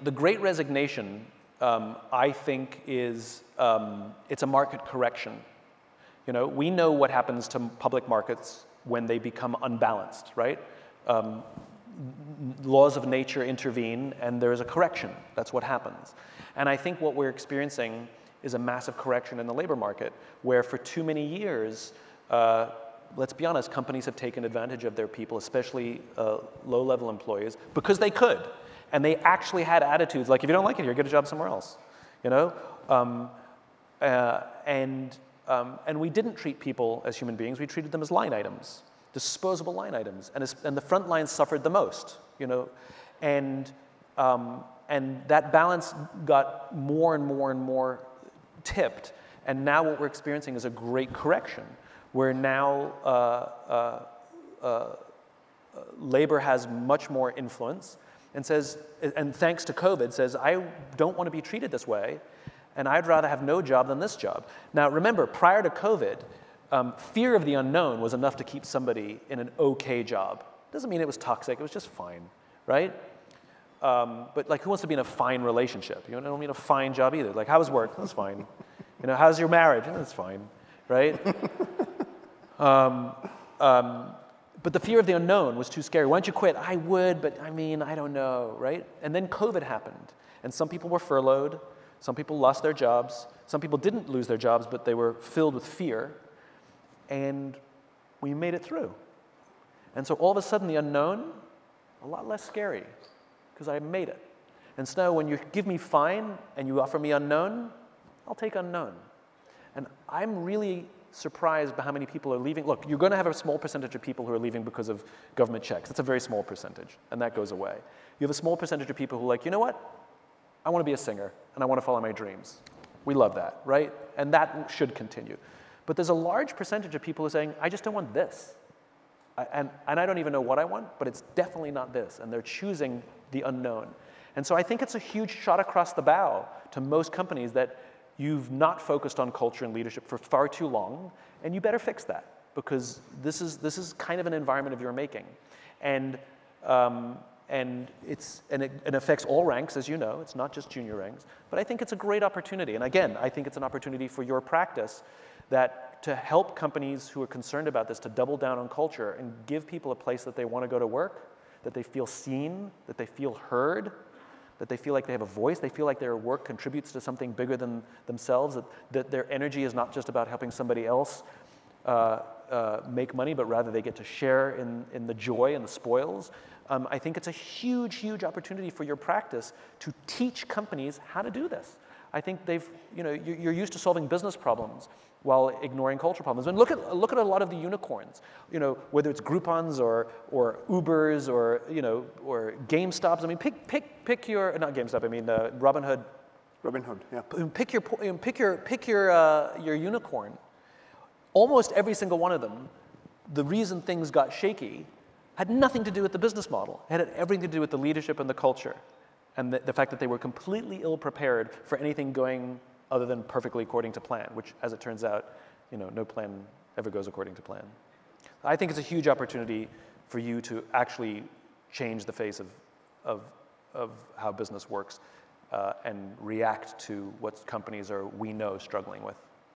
the Great Resignation, I think, is it's a market correction. You know, we know what happens to public markets when they become unbalanced, right? Laws of nature intervene, and there is a correction. That's what happens. And I think what we're experiencing is a massive correction in the labor market, where for too many years, let's be honest, companies have taken advantage of their people, especially low-level employees, because they could. And they actually had attitudes like, if you don't like it here, get a job somewhere else. You know? And we didn't treat people as human beings. We treated them as line items, disposable line items. And the front lines suffered the most. You know? And that balance got more and more and more tipped. And now what we're experiencing is a great correction, where now labor has much more influence and says, and thanks to COVID, says, I don't want to be treated this way, and I'd rather have no job than this job. Now remember, prior to COVID, fear of the unknown was enough to keep somebody in an okay job. Doesn't mean it was toxic, it was just fine, right? But like, who wants to be in a fine relationship? You don't mean a fine job either. Like, how's work? That's fine. You know, how's your marriage? That's fine, right? But the fear of the unknown was too scary. Why don't you quit? I would, but I mean, I don't know, right? And then COVID happened, and some people were furloughed, some people lost their jobs, some people didn't lose their jobs, but they were filled with fear, and we made it through. And so all of a sudden, the unknown, a lot less scary, because I made it. And so when you give me fine and you offer me unknown, I'll take unknown. And I'm really surprised by how many people are leaving. Look, you're going to have a small percentage of people who are leaving because of government checks. That's a very small percentage, and that goes away. You have a small percentage of people who are like, you know what? I want to be a singer, and I want to follow my dreams. We love that, right? And that should continue. But there's a large percentage of people who are saying, I just don't want this. And I don't even know what I want, but it's definitely not this. And they're choosing the unknown. And so I think it's a huge shot across the bow to most companies that you've not focused on culture and leadership for far too long, and you better fix that, because this is kind of an environment of your making. And it affects all ranks, as you know. It's not just junior ranks. But I think it's a great opportunity. And again, I think it's an opportunity for your practice to help companies who are concerned about this to double down on culture and give people a place that they want to go to work, that they feel seen, that they feel heard, that they feel like they have a voice, they feel like their work contributes to something bigger than themselves, that their energy is not just about helping somebody else make money, but rather they get to share in the joy and the spoils. I think it's a huge, huge opportunity for your practice to teach companies how to do this. I think you're used to solving business problems while ignoring culture problems. And look at a lot of the unicorns, whether it's Groupons or Ubers or GameStops. I mean, pick your, not GameStop. I mean Robinhood. Robinhood, yeah. Pick your unicorn. Almost every single one of them, the reason things got shaky had nothing to do with the business model. It had everything to do with the leadership and the culture, and the fact that they were completely ill-prepared for anything going other than perfectly according to plan, which, as it turns out, no plan ever goes according to plan. I think it's a huge opportunity for you to actually change the face of how business works and react to what companies we know struggling with.